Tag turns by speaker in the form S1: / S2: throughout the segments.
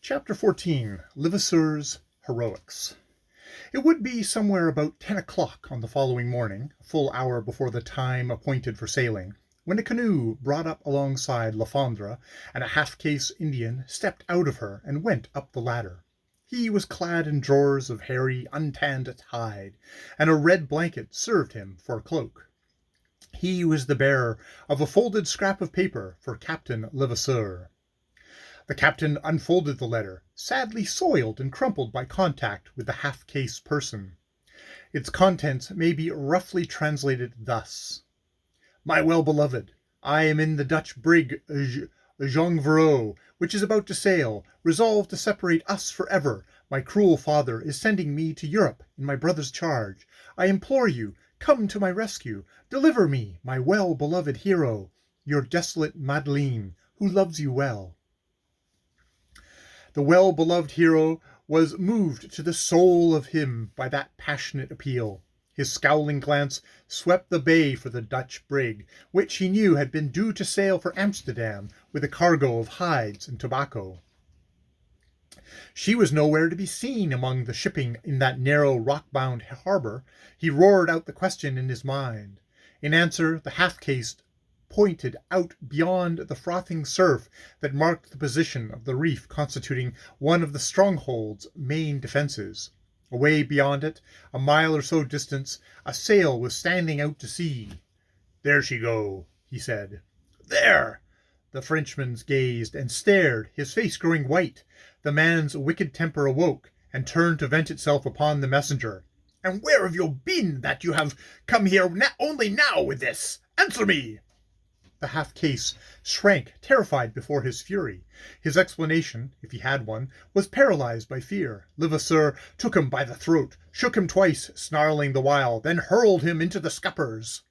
S1: Chapter 14, Lvssr's Heroics. It would be somewhere about 10 o'clock on the following morning, a full hour before the time appointed for sailing, when a canoe brought up alongside Lvssr, and a half-caste Indian stepped out of her and went up the ladder. He was clad in drawers of hairy, untanned hide, and a red blanket served him for a cloak. He was the bearer of a folded scrap of paper for Captain Lvssr. The captain unfolded the letter, sadly soiled and crumpled by contact with the half-caste person. Its contents may be roughly translated thus. My well-beloved, I am in the Dutch brig Jongeveau, which is about to sail, resolved to separate us forever. My cruel father is sending me to Europe in my brother's charge. I implore you, come to my rescue. Deliver me, my well-beloved hero, your desolate Madeleine, who loves you well. The well-beloved hero was moved to the soul of him by that passionate appeal. His scowling glance swept the bay for the Dutch brig, which he knew had been due to sail for Amsterdam with a cargo of hides and tobacco. She was nowhere to be seen among the shipping in that narrow rock-bound harbour. He roared out the question in his mind. In answer, the half-caste pointed out beyond the frothing surf that marked the position of the reef constituting one of the stronghold's main defences. Away beyond it, a mile or so distant, a sail was standing out to sea. There she go, he said. There! The Frenchman gazed and stared, his face growing white. The man's wicked temper awoke, and turned to vent itself upon the messenger. And where have you been that you have come here only now with this? Answer me! The half-caste shrank, terrified before his fury. His explanation, if he had one, was paralyzed by fear. Lvssr took him by the throat, shook him twice, snarling the while, then hurled him into the scuppers.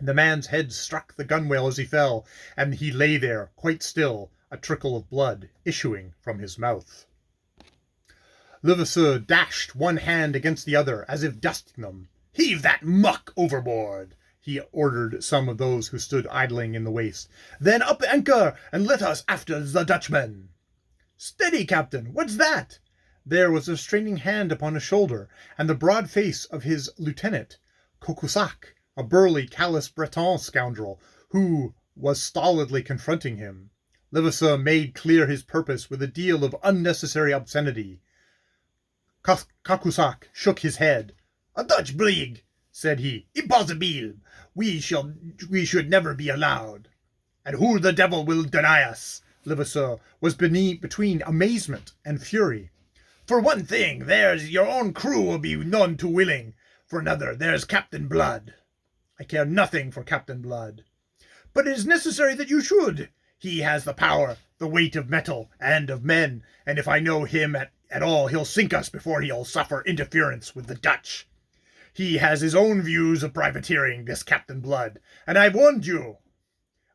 S1: The man's head struck the gunwale as he fell, and he lay there, quite still, a trickle of blood issuing from his mouth. Lvssr dashed one hand against the other, as if dusting them. Heave that muck overboard! He ordered some of those who stood idling in the waist. Then up anchor, and let us after the Dutchman. Steady, Captain, what's that? There was a straining hand upon his shoulder, and the broad face of his lieutenant, Cahusac, a burly, callous Breton scoundrel, who was stolidly confronting him. Lvssr made clear his purpose with a deal of unnecessary obscenity. Cahusac shook his head. A Dutch brig, said he. Impossible! We should never be allowed. And who the devil will deny us? Lvssr was between amazement and fury. For one thing, there's your own crew will be none too willing. For another, there's Captain Blood. I care nothing for Captain Blood. But it is necessary that you should. He has the power, the weight of metal and of men, and if I know him at all, he'll sink us before he'll suffer interference with the Dutch. He has his own views of privateering, this Captain Blood, and I've warned you.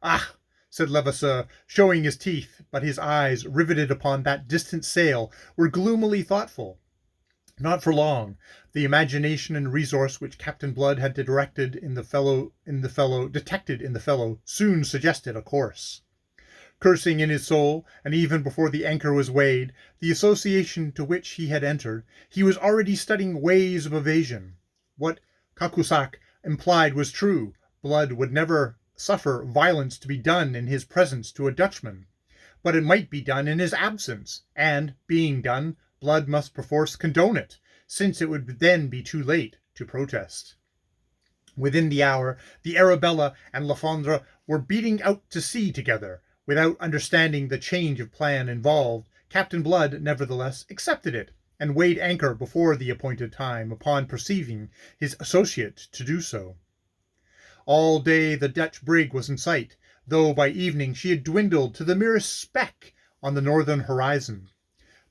S1: Ah, said Lvssr, showing his teeth, but his eyes, riveted upon that distant sail, were gloomily thoughtful. Not for long. The imagination and resource which Captain Blood had detected in the fellow soon suggested a course. Cursing in his soul, and even before the anchor was weighed, the association to which he had entered, he was already studying ways of evasion. What Cahusac implied was true. Blood would never suffer violence to be done in his presence to a Dutchman, but it might be done in his absence, and, being done, Blood must perforce condone it, since it would then be too late to protest. Within the hour, the Arabella and Lvssr were beating out to sea together. Without understanding the change of plan involved, Captain Blood nevertheless accepted it, and weighed anchor before the appointed time upon perceiving his associate to do so. All day the Dutch brig was in sight, though by evening she had dwindled to the merest speck on the northern horizon.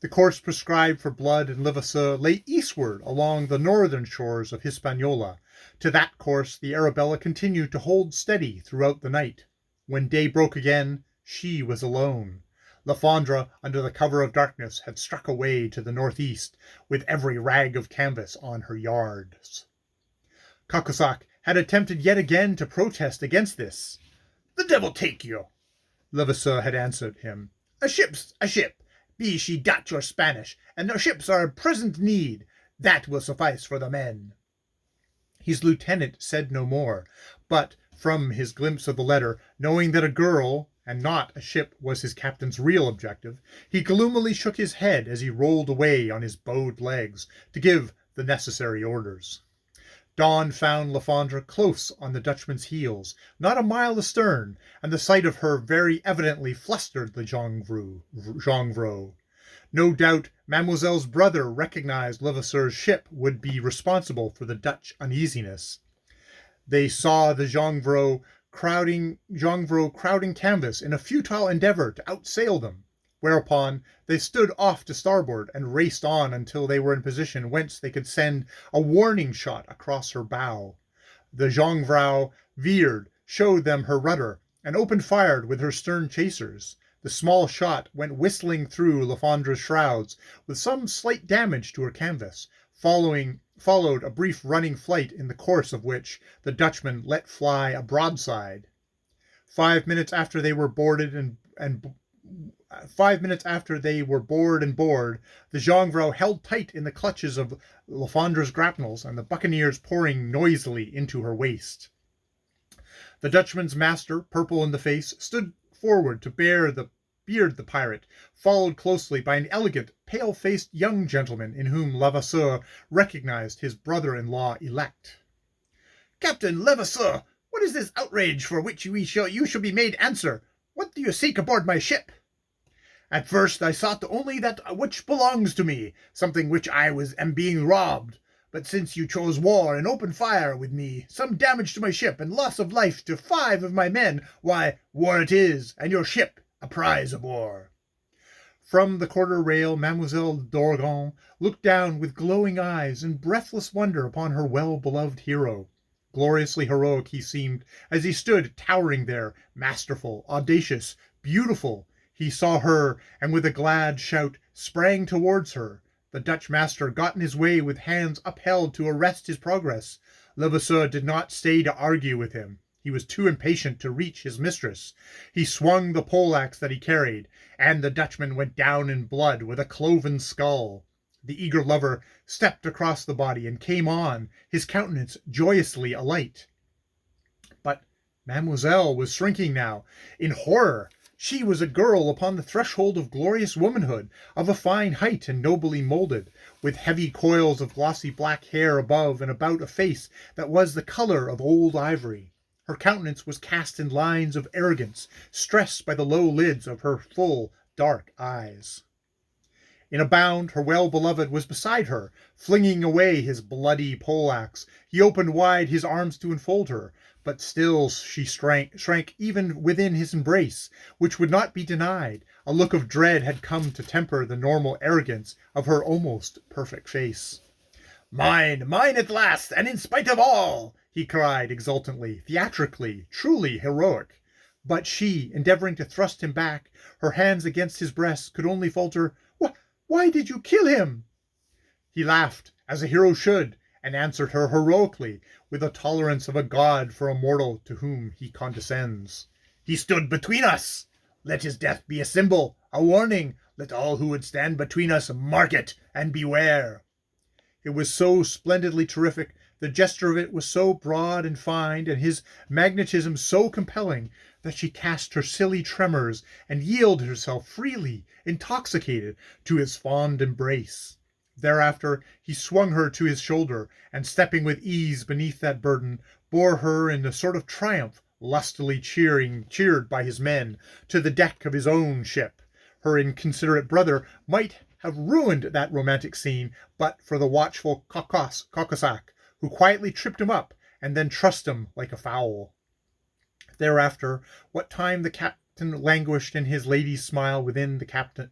S1: The course prescribed for Blood and Lvssr lay eastward along the northern shores of Hispaniola. To that course the Arabella continued to hold steady throughout the night. When day broke again, she was alone. Lvssr, under the cover of darkness, had struck away to the northeast, with every rag of canvas on her yards. Cahusac had attempted yet again to protest against this. The devil take you! Lvssr had answered him. A ship's a ship, be she Dutch or Spanish, and their ships are in present need. That will suffice for the men." His lieutenant said no more, but from his glimpse of the letter, knowing that a girl and not a ship was his captain's real objective, he gloomily shook his head as he rolled away on his bowed legs to give the necessary orders. Dawn found Lvssr close on the Dutchman's heels, not a mile astern, and the sight of her very evidently flustered the jongevrou. No doubt Mademoiselle's brother recognized Lvssr's ship would be responsible for the Dutch uneasiness. They saw the jongevrou crowding canvas in a futile endeavor to outsail them, whereupon they stood off to starboard and raced on until they were in position whence they could send a warning shot across her bow. The jongevrou veered, showed them her rudder, and opened fire with her stern chasers. The small shot went whistling through Lvsr's shrouds, with some slight damage to her canvas. Followed a brief running flight, in the course of which the Dutchman let fly a broadside. 5 minutes after they were board and board, the jongevrou held tight in the clutches of Lvsr's grapnels, and the buccaneers pouring noisily into her waist. The Dutchman's master, purple in the face, stood forward to beard the pirate, followed closely by an elegant, pale-faced young gentleman in whom Lvssr recognized his brother-in-law elect. "Captain Lvssr, what is this outrage for which you shall be made answer? What do you seek aboard my ship?" "At first I sought only that which belongs to me, something which am being robbed. But since you chose war and opened fire with me, some damage to my ship and loss of life to 5 of my men, why, war it is, and your ship a prize of war." From the quarter rail Mademoiselle d'Orgon looked down with glowing eyes and breathless wonder upon her well-beloved hero. Gloriously heroic he seemed as he stood towering there, masterful, audacious, beautiful. He saw her, and with a glad shout sprang towards her. The Dutch master got in his way with hands upheld to arrest his progress. Lvssr did not stay to argue with him. He was too impatient to reach his mistress. He swung the poleaxe that he carried, and the Dutchman went down in blood with a cloven skull. The eager lover stepped across the body and came on, his countenance joyously alight. But Mademoiselle was shrinking now, in horror. She was a girl upon the threshold of glorious womanhood, of a fine height and nobly moulded, with heavy coils of glossy black hair above and about a face that was the color of old ivory. Her countenance was cast in lines of arrogance, stressed by the low lids of her full, dark eyes. In a bound, her well-beloved was beside her, flinging away his bloody poleaxe. He opened wide his arms to enfold her, but still she shrank even within his embrace, which would not be denied. A look of dread had come to temper the normal arrogance of her almost perfect face. "Mine at last, and in spite of all!" he cried exultantly, theatrically, truly heroic. But she, endeavoring to thrust him back, her hands against his breast, could only falter, "Why did you kill him?" He laughed, as a hero should, and answered her heroically, with the tolerance of a god for a mortal to whom he condescends. "He stood between us. Let his death be a symbol, a warning. Let all who would stand between us mark it and beware." It was so splendidly terrific, the gesture of it was so broad and fine, and his magnetism so compelling, that she cast her silly tremors and yielded herself freely, intoxicated, to his fond embrace. Thereafter he swung her to his shoulder, and stepping with ease beneath that burden, bore her in a sort of triumph, lustily cheered by his men, to the deck of his own ship. Her inconsiderate brother might have ruined that romantic scene, but for the watchful Coccosac, who quietly tripped him up, and then trussed him like a fowl. Thereafter, what time the captain languished in his lady's smile within the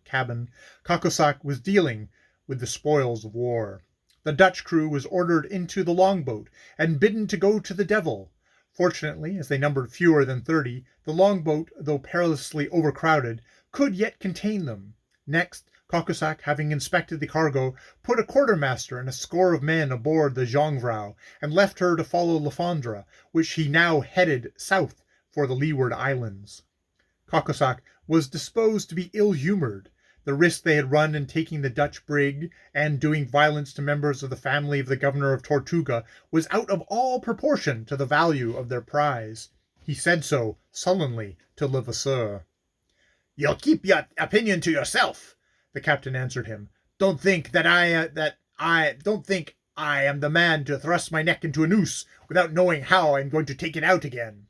S1: cabin, Coccosac was dealing with the spoils of war. The Dutch crew was ordered into the longboat, and bidden to go to the devil. Fortunately, as they numbered fewer than 30, the longboat, though perilously overcrowded, could yet contain them. Next, Coccosac, having inspected the cargo, put a quartermaster and a score of men aboard the jongevrou, and left her to follow Lvssr, which he now headed south for the Leeward Islands. Coccosac was disposed to be ill-humoured. The risk they had run in taking the Dutch brig and doing violence to members of the family of the governor of Tortuga was out of all proportion to the value of their prize. He said so sullenly to Lvssr. "You'll keep your opinion to yourself," the captain answered him. "Don't think don't think I am the man to thrust my neck into a noose without knowing how I am going to take it out again.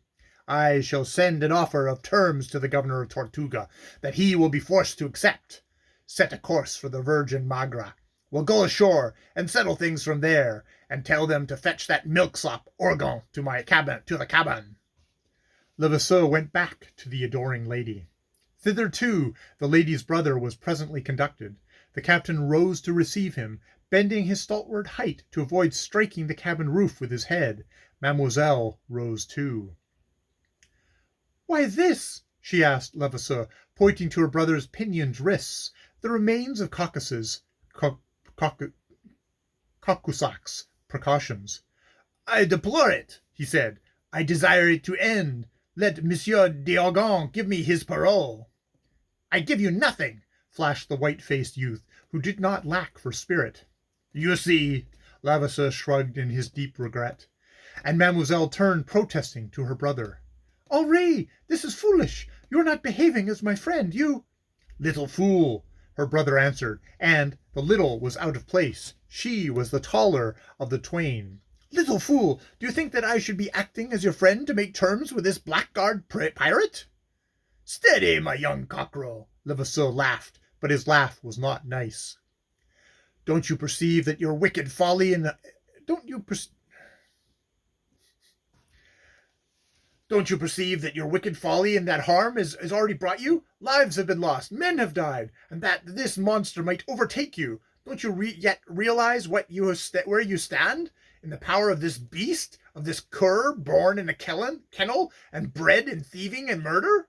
S1: I shall send an offer of terms to the governor of Tortuga that he will be forced to accept. Set a course for the Virgin Magra. We'll go ashore and settle things from there, and tell them to fetch that milksop Orgon to the cabin." Lvssr went back to the adoring lady. Thither, too, the lady's brother was presently conducted. The captain rose to receive him, bending his stalwart height to avoid striking the cabin roof with his head. Mademoiselle rose too. "Why this?" she asked Lvssr, pointing to her brother's pinioned wrists, the remains of Caucasus's precautions. "I deplore it," he said. "I desire it to end. Let Monsieur d'Orgon give me his parole." "I give you nothing," flashed the white-faced youth, who did not lack for spirit. "You see," Lvssr shrugged in his deep regret, and Mademoiselle turned protesting to her brother. "Henri, this is foolish. You are not behaving as my friend. You—" "Little fool," her brother answered, and the little was out of place. She was the taller of the twain. "Little fool, do you think that I should be acting as your friend to make terms with this blackguard pirate?" "Steady, my young cockerel," Lvssr laughed, but his laugh was not nice. Don't you perceive that your wicked folly in that harm has already brought you? Lives have been lost, men have died, and that this monster might overtake you. Don't you yet realize where you stand? In the power of this beast, of this cur born in a kennel and bred in thieving and murder?"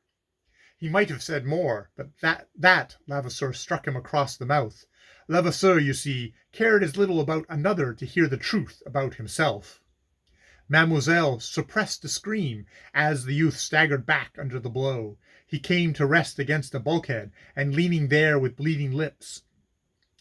S1: He might have said more, but that Lvssr struck him across the mouth. Lvssr, you see, cared as little about another to hear the truth about himself. Mademoiselle suppressed a scream as the youth staggered back under the blow. He came to rest against a bulkhead, and leaning there with bleeding lips.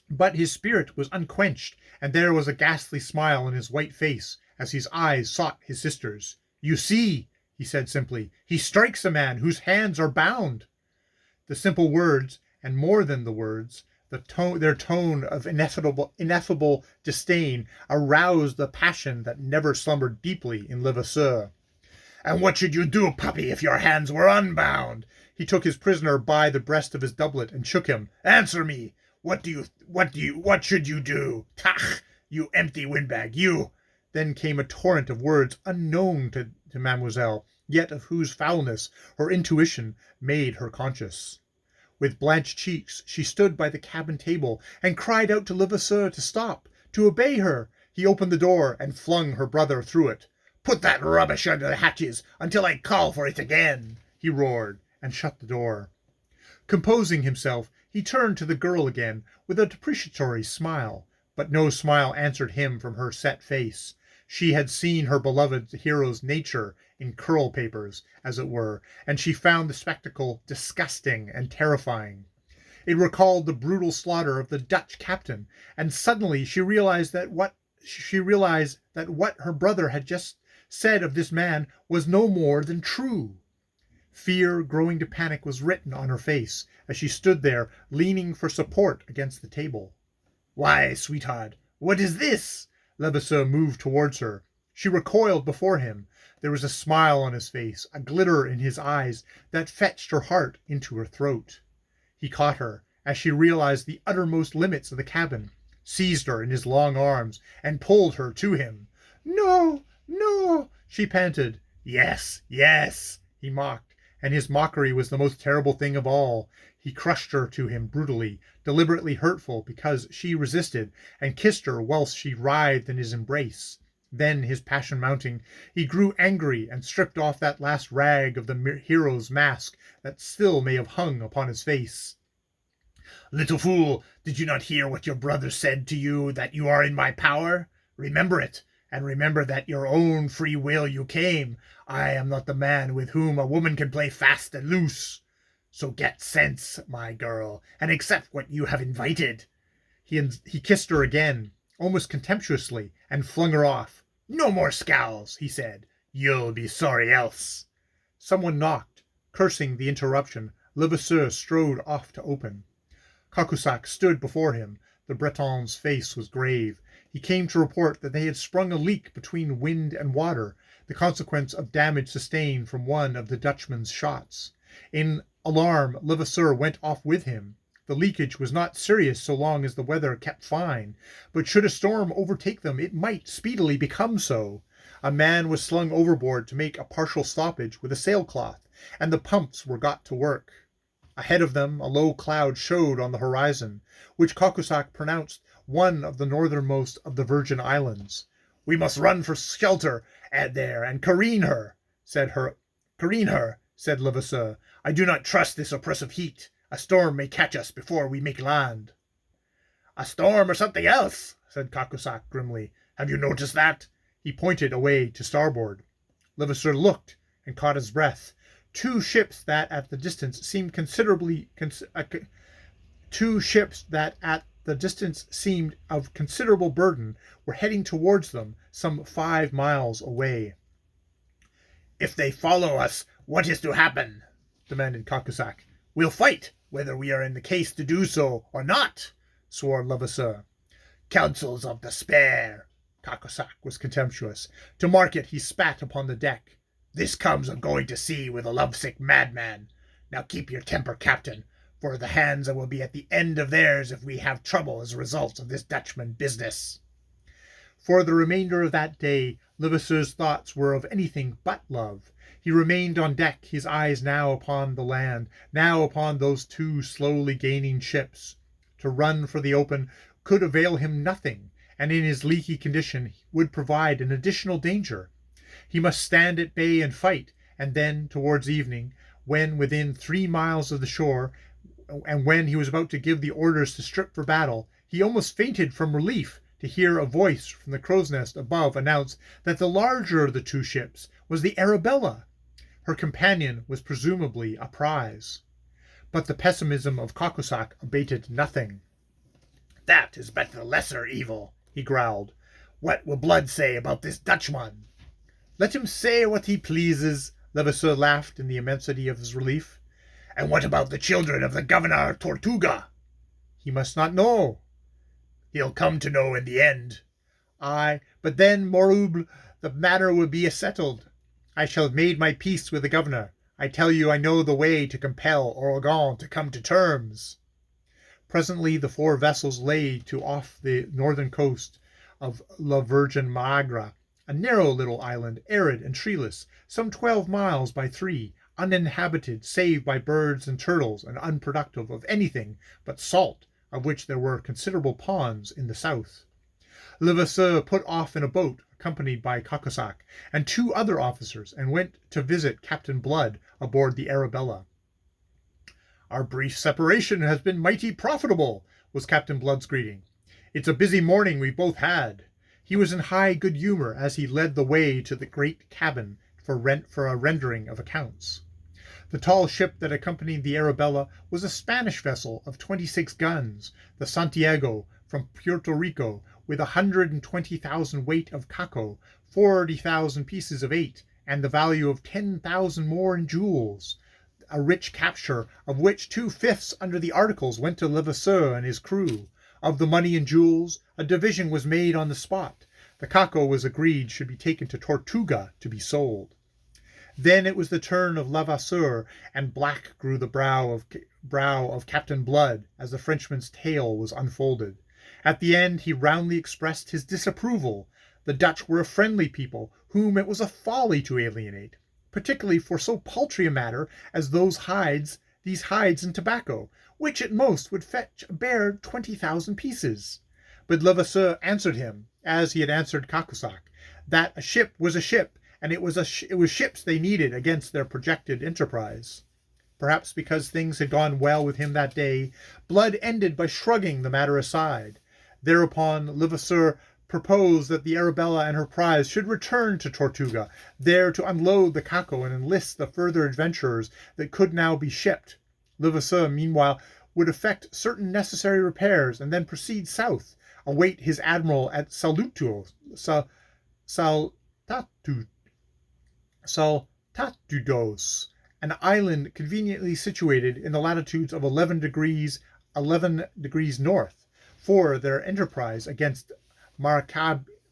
S1: But his spirit was unquenched, and there was a ghastly smile on his white face as his eyes sought his sister's. "You see," he said simply, "he strikes a man whose hands are bound." The simple words, and more than the words, their tone of ineffable disdain, aroused the passion that never slumbered deeply in Lvssr. "And what should you do, puppy, if your hands were unbound?" He took his prisoner by the breast of his doublet and shook him. "Answer me! What should you do? Tach, you empty windbag, you!" Then came a torrent of words unknown to Mademoiselle, yet of whose foulness her intuition made her conscious. With blanched cheeks, she stood by the cabin table and cried out to Lvssr to stop, to obey her. He opened the door and flung her brother through it. "Put that rubbish under the hatches until I call for it again," he roared, and shut the door. Composing himself, he turned to the girl again with a deprecatory smile, but no smile answered him from her set face. She had seen her beloved hero's nature in curl papers, as it were, and she found the spectacle disgusting and terrifying. It recalled the brutal slaughter of the Dutch captain, and suddenly she realized that what her brother had just said of this man was no more than true. Fear growing to panic was written on her face as she stood there leaning for support against the table. "Why, sweetheart, what is this?" Lvssr moved towards her. She recoiled before him. There was a smile on his face, a glitter in his eyes that fetched her heart into her throat. He caught her as she realized the uttermost limits of the cabin, seized her in his long arms, and pulled her to him. "No, no," she panted. "Yes, yes," he mocked, and his mockery was the most terrible thing of all. He crushed her to him brutally, deliberately hurtful because she resisted, and kissed her whilst she writhed in his embrace. Then, his passion mounting, he grew angry and stripped off that last rag of the hero's mask that still may have hung upon his face. "Little fool, did you not hear what your brother said to you, that you are in my power? Remember it, and remember that your own free will you came. I am not the man with whom a woman can play fast and loose." So get sense, my girl, and accept what you have invited. He kissed her again, almost contemptuously, and flung her off. No more scowls, he said. You'll be sorry else. Someone knocked. Cursing the interruption, Lvssr strode off to open. Cahusac stood before him. The Breton's face was grave. He came to report that they had sprung a leak between wind and water, the consequence of damage sustained from one of the Dutchman's shots. In alarm, Lvssr went off with him. The leakage was not serious so long as the weather kept fine, but should a storm overtake them, it might speedily become so. A man was slung overboard to make a partial stoppage with a sailcloth, and the pumps were got to work. Ahead of them a low cloud showed on the horizon, which Cahusac pronounced one of the northernmost of the Virgin Islands. We must run for shelter there and careen her, said Lvssr. I do not trust this oppressive heat. A storm may catch us before we make land. A storm or something else, said Cahusac grimly. Have you noticed that? He pointed away to starboard. Lvssr looked and caught his breath. Two ships that at the distance seemed of considerable burden were heading towards them some 5 miles away. If they follow us, what is to happen? Demanded Cahusac. We'll fight, whether we are in the case to do so or not, swore Lvssr. Counsels of despair. Cahusac was contemptuous. To mark it, he spat upon the deck. This comes of going to sea with a lovesick madman. Now keep your temper, Captain, for the hands will be at the end of theirs if we have trouble as a result of this Dutchman business. For the remainder of that day, Lvssr's thoughts were of anything but love. He remained on deck, his eyes now upon the land, now upon those two slowly gaining ships. To run for the open could avail him nothing, and in his leaky condition would provide an additional danger. He must stand at bay and fight, and then, towards evening, when within 3 miles of the shore, and when he was about to give the orders to strip for battle, he almost fainted from relief to hear a voice from the crow's nest above announce that the larger of the two ships was the Arabella. Her companion was presumably a prize. But the pessimism of Cahusac abated nothing. That is but the lesser evil, he growled. What will Blood say about this Dutchman? Let him say what he pleases, Lvssr laughed in the immensity of his relief. And what about the children of the Governor Tortuga? He must not know. He'll come to know in the end. Aye, but then, morbleu, the matter will be settled. I shall have made my peace with the governor. I tell you I know the way to compel Oregon to come to terms. Presently the 4 vessels lay to off the northern coast of La Virgen Magra, a narrow little island, arid and treeless, some 12 miles by 3, uninhabited save by birds and turtles, and unproductive of anything but salt, of which there were considerable ponds in the south. Lvssr put off in a boat, accompanied by Cahusac and 2 other officers, and went to visit Captain Blood aboard the Arabella. Our brief separation has been mighty profitable, was Captain Blood's greeting. It's a busy morning we've both had. He was in high good humor as he led the way to the great cabin for a rendering of accounts. The tall ship that accompanied the Arabella was a Spanish vessel of 26 guns, the Santiago, from Puerto Rico, with 120,000 weight of cacao, 40,000 pieces of 8, and the value of 10,000 more in jewels. A rich capture, of which 2/5 under the articles went to Lvssr and his crew. Of the money and jewels, a division was made on the spot. The cacao was agreed should be taken to Tortuga to be sold. Then it was the turn of Lvssr, and black grew the brow of Captain Blood as the Frenchman's tale was unfolded. At the end he roundly expressed his disapproval. The Dutch were a friendly people, whom it was a folly to alienate, particularly for so paltry a matter as these hides and tobacco, which at most would fetch a bare 20,000 pieces. But Lvssr answered him, as he had answered Cahusac, that a ship was a ship, and it was ships they needed against their projected enterprise. Perhaps because things had gone well with him that day, Blood ended by shrugging the matter aside. Thereupon Lvssr proposed that the Arabella and her prize should return to Tortuga, there to unload the cacao and enlist the further adventurers that could now be shipped. Lvssr, meanwhile, would effect certain necessary repairs and then proceed south, await his admiral at Saltatudos, an island conveniently situated in the latitudes of 11 degrees north, for their enterprise against Maracaibo.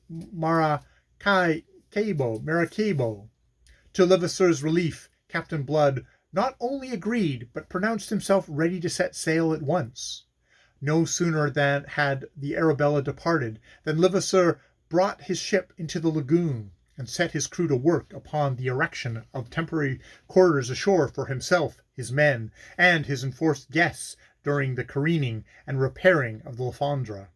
S1: To Lvssr's relief, Captain Blood not only agreed, but pronounced himself ready to set sail at once. No sooner had the Arabella departed than Lvssr brought his ship into the lagoon, and set his crew to work upon the erection of temporary quarters ashore for himself, his men, and his enforced guests during the careening and repairing of the Lvssr.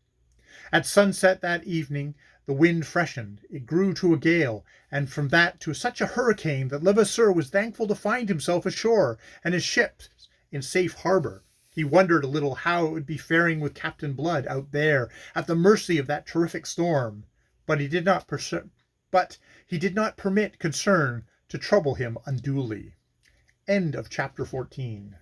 S1: At sunset that evening the wind freshened, it grew to a gale, and from that to such a hurricane that Lvssr was thankful to find himself ashore and his ships in safe harbor. He wondered a little how it would be faring with Captain Blood out there at the mercy of that terrific storm, but he did not permit concern to trouble him unduly. End of chapter 14.